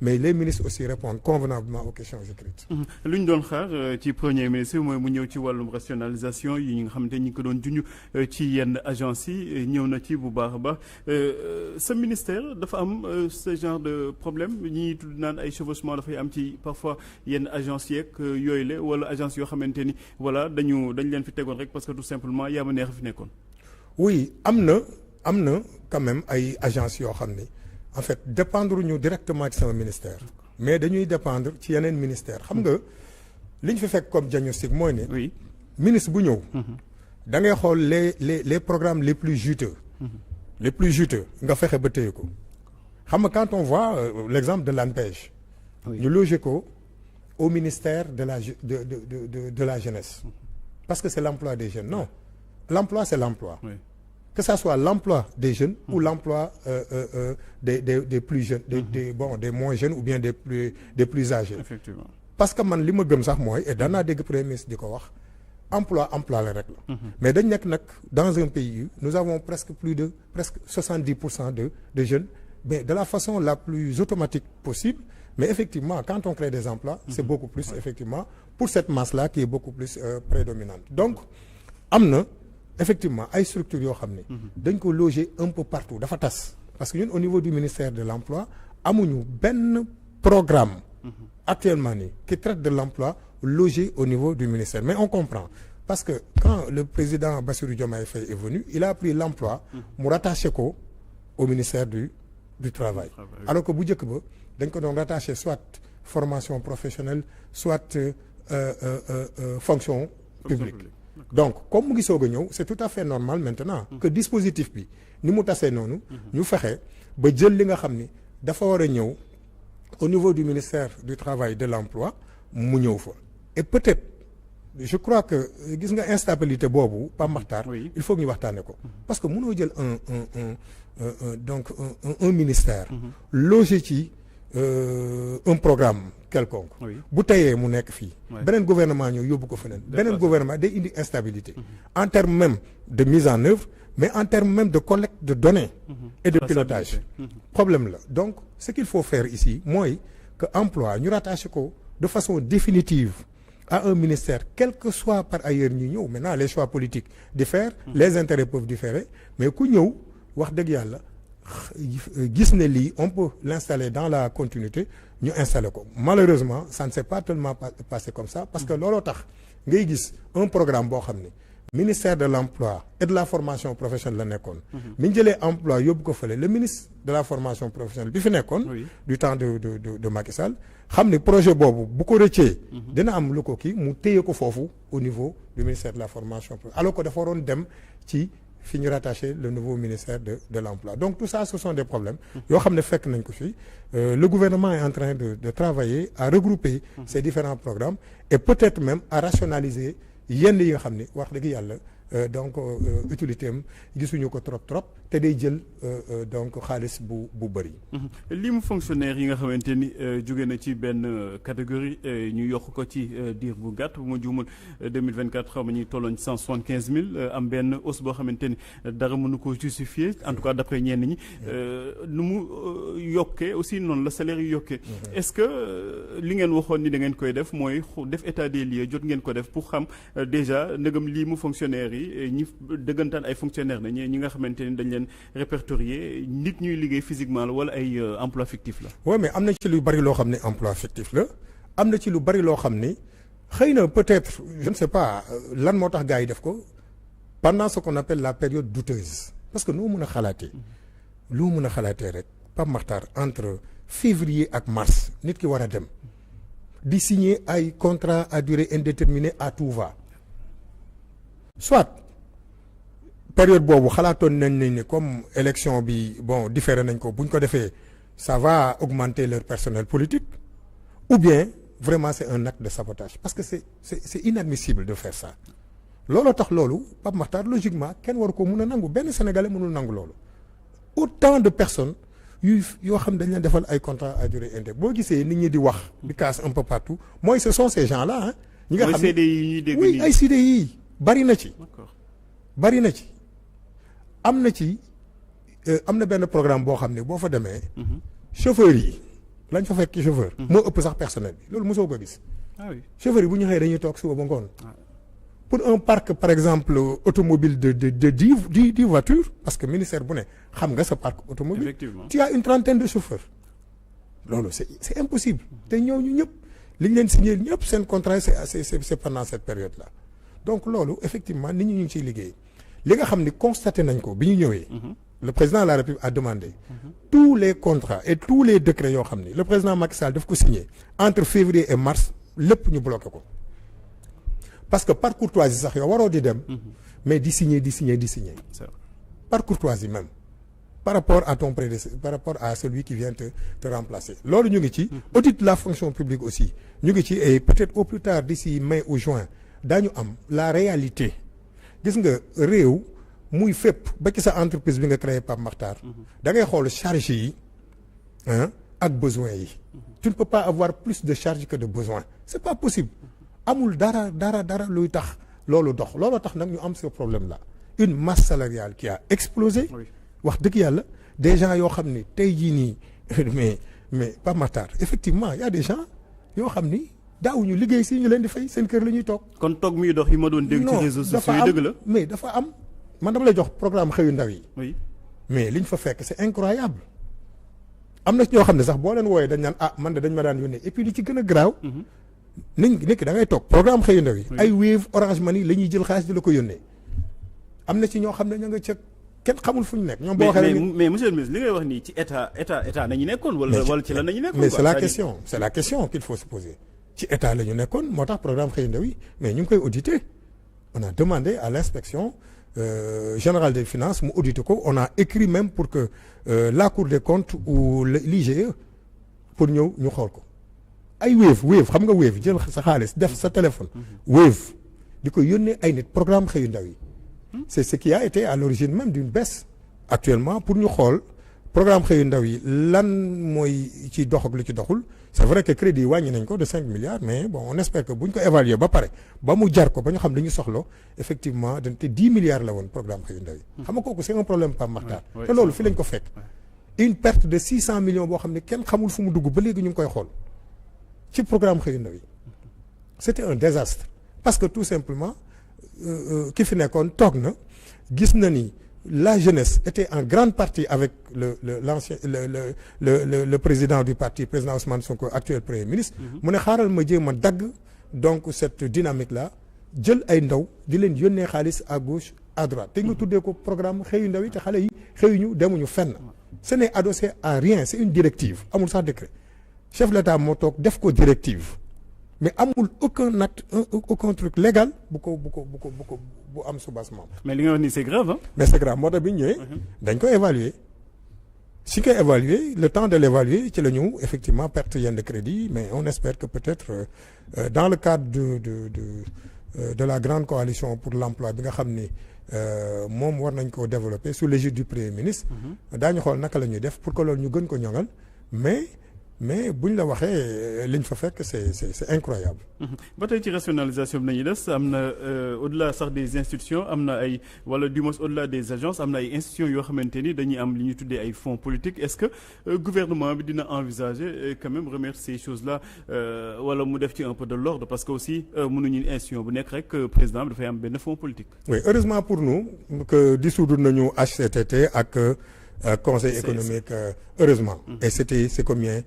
mais les ministres aussi répondent convenablement aux questions écrites. lu ñu doon xaar ci premier ministre mooy mu ñëw ci wàllum rationalisation yi nga xamante ñi ngi ko doon junj ci yenn agence yi ñëw na ci bu baax a baax sa ministère dafa am ce genre de problème ñi tudd naan ay chevauchement dafay am ci parfois yenn agence yeeg yooyu la wala agence yoo xamante ni voilà dañ leen fi tegoon rek parce que tout simplement yaa ma neex fi nekkoon. oui am na quand même ay agence yoo xam ni en fait dépendre ñu directement ci sama ministère mais dañuy dépendre ci yeneen ministère xam nga li ñu fi fekk comme diagnostic mooy ne ministre bu ñëw da ngay xool les programmes les plus juteux nga fexe ba téye ko xam nga quand on voit l'exemple de l'ANPEJ ñu logé ko au ministère de la jeunesse parce que c'est l'emploi des jeunes non l'emploi c'est l'emploi que ça soit l'emploi des jeunes ou l'emploi des plus jeunes des moins jeunes ou bien des plus âgés. Effectivement. Parce que man li ma gëm sax mooy et daan naa dégg premier ministre di ko wax emploi la rek la. mais dañ nekk nag dans un pays nous avons presque 70% de jeunes mais de la façon la plus automatique possible mais effectivement quand on crée des emplois c'est beaucoup plus effectivement pour cette masse-là qui est beaucoup plus prédominante donc am na effectivement ay structures yoo xam ne dañ ko loger un peu partout dafa tas parce que ñun au niveau du ministère de l'emploi amuñu benn programme actuellement nii qui traite de l'emploi logé au niveau du ministère mais on comprend parce que quand le président Bassirou Diomaye Faye est venu il a pris l'emploi mu rattaché ko au ministère du travail alors que bu njëkk ba dañ ko doon rattaché soit formation professionnelle soit fonction publique donc comme mu ngi soog a ñëw c'est tout à fait normal maintenant que dispositif bi ni mu tasee noonu ñu fexe ba jël li nga xam ni dafa war a ñëw au niveau du ministère du travail de l'emploi mu ñëw fa et peut-être je crois que gis nga instabilité boobu Pape Makhtar il faut que ñu waxtaane ko parce que mënoo jël un ministère logé ci un programme quelconque bu teyee mu nekk fii beneen gouvernement ñëw yóbbu ko feneen beneen gouvernement day indi instabilité en termes même de mise en œuvre mais en termes même de collecte de données et de pilotage problème la donc ce qu'il faut faire ici mooy que emploi ñu rattaché ko de façon définitive à un ministère quel que soit par ailleurs ñu ñëw maintenant les choix politiques diffèrent les intérêts peuvent différer mais ku ñëw wax dëgg yàlla gis ne lii on peut l'installer dans la continuité ñu installer ko malheureusement ça ne s'est pas tellement passé comme ça parce que looloo tax ngay gis un programme boo xam ne ministère de l'emploi et de la formation professionnelle la nekkoon mi ñu jëlee emploi yóbbu ko fële le ministre de la formation professionnelle bi fi nekkoon du temps de Macky Sall xam ne projet boobu bu ko rëccee dina am lu ko kii mu téye ko foofu au niveau du ministère de la formation professionnelle alors que dafa waroon dem ci fi ñu rattaché le nouveau ministère de l'emploi donc tout ça ce sont des problèmes yoo xam ne fekk nañ ko fi le gouvernement est en train de travailler à regrouper ces différents programmes et peut-être même à rationaliser yenn yi nga xam ne wax dëgg yàlla donc utilité am gisuñu ko trop te day jël donc xaalis bu bëri. li mu fonctionnaire yi nga xamante ni jóge na ci benn catégorie ñu yokk ko ci diir bu gàtt bu ma juumul 2024 xaw ma ñuy tolloon ci 175 000 am benn hausse boo xamante ni dara mënu ko justifier en tout cas d'après ñenn ñi nu mu yokkee aussi noonu la salaire yu yokkee. Est-ce que li ngeen waxoon ni da ngeen koy def mooy def état des lieux jot ngeen ko def pour xam déjà ndëgam lii mu fonctionnaire yi ñi dëggantaan ay fonctionnaire na ñi nga xamante ni dañ leen répertorier nit ñuy liggéey physiquement la wala ay emploi fictif la. oui mais am na ci lu bari loo xam ne emploi fictif la am na ci lu bari loo xam ni xëy na peut-être je ne sais pas lan moo tax gars yi def ko pendant ce qu'on appelle la période douteuse parce que noo mën a xalaatee rek Pape Makhtar entre février ak mars nit ki war a dem di signer ay contrat à durée indéterminée à tout va soit période boobu xalaatoon nañ ne comme élection bi bon différé nañ ko bu ñu ko defee ça va augmenter leur personnel politique ou bien vraiment c'est un acte de sabotage parce que c'est inadmissible de faire ça looloo tax loolu Pape Makhtar logiquement kenn waru ko mun a nangu benn Sénégalais mënul nangu loolu autant de personnes yoo xam dañ leen defal ay contrat à durée indéterminée boo gisee nit ñi di wax di casse un peu partout mooy ce sont ces gens-là hein ñi nga xam ne oui ay CDI bari na ci am na benn programme boo xam ne boo fa demee chauffeurs yi lañ fa fekk chauffeur. moo ëpp sax personnel bi loolu mosoo ko gis. ah oui chauffeur yi bu ñu xëyee dañuy toog suba ba ngoon. pour un parc par exemple automobile de 10 voitures parce que ministère bu ne xam nga sa parc automobile. Effectivement. Tu as une trentaine de chauffeurs. loolu c'est impossible. te ñooñu ñëpp li ñu leen signé ñëpp seen contrat c'est pendant cette période là. donc loolu effectivement nit ñi ñu ngi ciy liggéey li nga xam ni constaté nañ ko bi ñu ñëwee. le président de la République a demandé. tous les contrats et tous les décrets yoo xam ni le président Macky Sall daf ko signé entre février et mars lépp ñu bloqué ko. parce que par courtoisie sax yow waroo di dem. mais di signer. par courtoisie même. par rapport à ton prédécesseur par rapport à celui qui vient te remplacer. loolu ñu ngi ci. audit de la fonction publique aussi ñu ngi ci et peut-être au plus tard d'ici mai ou juin daañu am la réalité gis nga réew muy fépp ba ci sa entreprise bi nga créé Pape Makhtar. da ngay xool charge yi ak besoin yi. tu ne peux pas avoir plus de charge que de besoin c'est pas possible. amul dara luy tax loolu dox looloo tax nag ñu am ce problème là une masse salariale qui a explosé. wax dëgg yàlla des gens yoo xam ni tey jii nii mais Pape Makhtar effectivement y a des gens yoo xam ni daawuñu liggéey si ñu leen di fay seen kër la ñuy toog. kon toog muy dox yi ma doon dégg ci réseaux sociaux yi dëgg la mais dafa am man dama lay jox programme xëyu ndaw yi. oui mais liñ fa fekk c'est incroyable. am na ci ñoo xam ne sax boo leen wooyee dañ naan man de dañ ma daan yónnee et puis li ci gën a garaaw. nit ki da ngay toog programme xëyu ndaw yi. ay Wave Orange Money la ñuy jël xaalis di la ko yónnee. am na ci ñoo xam ne ña nga ca kenn xamul fu ñu nekk. ñoom boo waxee mais monsieur le ministre li ngay wax nii ci état nañu nekkoon. wala ci lan nañu nekkoon. mais c'est la question qu'il faut se poser. ci état la ñu nekkoon moo tax programme xëyu ndaw yi mais ñu ngi koy auditer. on a demandé à l'inspection générale des finances mu auditer ko on a écrit même pour que la Cour des comptes ou l'IGE pour ñëw ñu xool ko. ay Wave xam nga Wave jël sa xaalis def sa téléphone. Wave di ko yónnee ay nit programme xëyu ndaw yi. c'est ce qui a été à l'origine même d'une baisse. actuellement pour ñu xool programme xëyu ndaw yi lan mooy ci dox ak lu ci doxul c'est vrai que crédit yi wàññi nañ ko de 5 milliards mais bon on espère que bu ñu ko évaluer ba pare ba mu jar ko ba ñu xam dañu soxla effectivement dañ te 10 milliards la woon programme xëyu ndaw yi. xam nga kooku c'est un problème Pape Makhtar. te loolu fi lañ ko fekk. une perte de 600 millions boo xam ne kenn xamul fu mu dugg ba léegi ñu ngi koy xool. ci programme xëyu ndaw yi c'était un désastre parce que tout simplement ki fi nekkoon toog na gis na ni la jeunesse était en grande partie avec le président du parti président Ousmane Sonko actuel premier ministre. mu ne xaaral ma jéem a dagg donc cette dynamique là jël ay ndaw di leen yónnee xaalis à gauche à droite te nga tuddee ko programme xëyu ndaw yi te xale yi xëyuñu demuñu fenn. ce n'est adossé à rien c'est une directive amul sax décret. chef de l'État moo toog def ko directive mais amul aucun acte aucun truc légal bu am soubassement. mais li nga wax nii c'est grave hein. mais c'est grave moo tax bi ñu ñëwee. dañ ko évaluer si koy évaluer le temps de l'évaluer ci la ñu effectivement perte yenn de crédit mais on espère que peut-être dans le cadre de la grande coalition pour l'emploi bi nga xam ni moom war nañ ko développer sous l'égide du premier ministre. daañu xool naka la ñuy def pour que loolu ñu gën ko ñoŋal mais buñ la waxee liñ fa fekk c'est incroyable. ba tey ci rationalisation bi nañuy des am na au-delà sax des institutions am na ay wala du moins au-delà des agences am na ay institutions yoo xamante ni dañuy am li ñuy tuddee ay fonds politiques est-ce que gouvernement bi dina envisager quand même remettre ces choses-là wala mu def ci un peu de l'ordre parce que aussi mënuñu institution bu nekk rek président bi dafay am benn fonds politique. oui heureusement pour nous que dissoudre nañu HCCT ak conseil économique heureusement. Et c'est combien?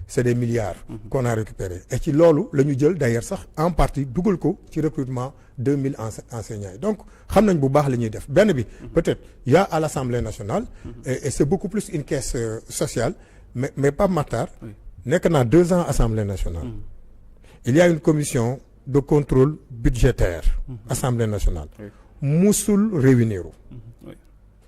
C'est des milliards qu'on a récupéré et ci loolu la ñu jël d'ailleurs sax en partie dugal ko ci recrutement 2000 enseignants yi donc xam nañ bu baax la ñuy def benn bi peut-être il y a à l'Assemblée nationale et c'est beaucoup plus une caisse sociale mais Pape Makhtar nekk naa 2 ans Assemblée nationale il y a une commission de contrôle budgétaire Assemblée nationale musul réunir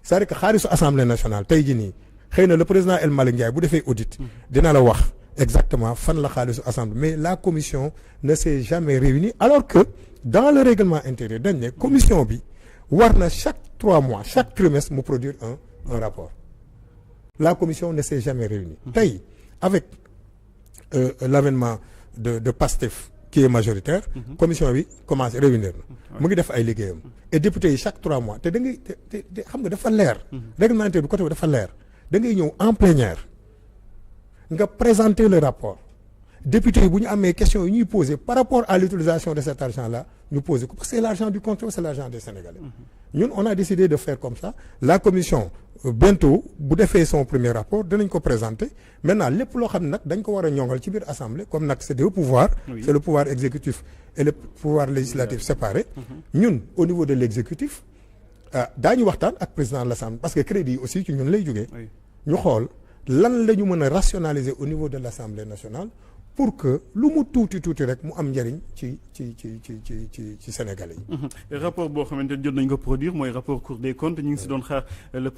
c'est-à-dire que xaalisu Assemblée nationale tey jii nii xëy na le président El Malick Ndiaye bu defee audit dina la wax exactement fan la xaalisu assemblée mais la commission ne s'est jamais réunie alors que dans le règlement intérieur dañ ne commission bi war na chaque 3 mois chaque trimestre mu produire un rapport la commission ne s'est jamais réunie tey avec l'avènement de Pastef qui est majoritaire commission bi commencé réunir na mu ngi def ay liggéeyam et député yi chaque 3 mois te da ngay te xam nga dafa leer règlement intérieur du côté bi dafa leer da ngay ñëw en plénière nga présenter le rapport député yi bu ñu amee question yu ñuy poser par rapport à l'utilisation de cet argent là ñu poser ko parce que c'est l'argent du contrôle, c'est l'argent des Sénégalais. ñun on a décidé de faire comme ça. La commission bientôt bu defee son premier rapport dinañ ko présenter maintenant lépp loo xam ne nag dañ ko war a ñongal ci biir assemblée comme nag c'est deux pouvoirs. C'est le pouvoir exécutif et le pouvoir législatif séparés. ñun au niveau de l'exécutif daañu waxtaan ak président de l'Assemblée parce que crédit yi aussi ci ñun lay jógee. ñu xool lan la ñu mën a rationaliser au niveau de l'Assemblée nationale pour que lu mu tuuti rek mu am njëriñ ci Sénégalais yi. rapport boo xamante ne jot nañ ko produire mooy rapport Cour des comptes ñu ngi si doon xaar le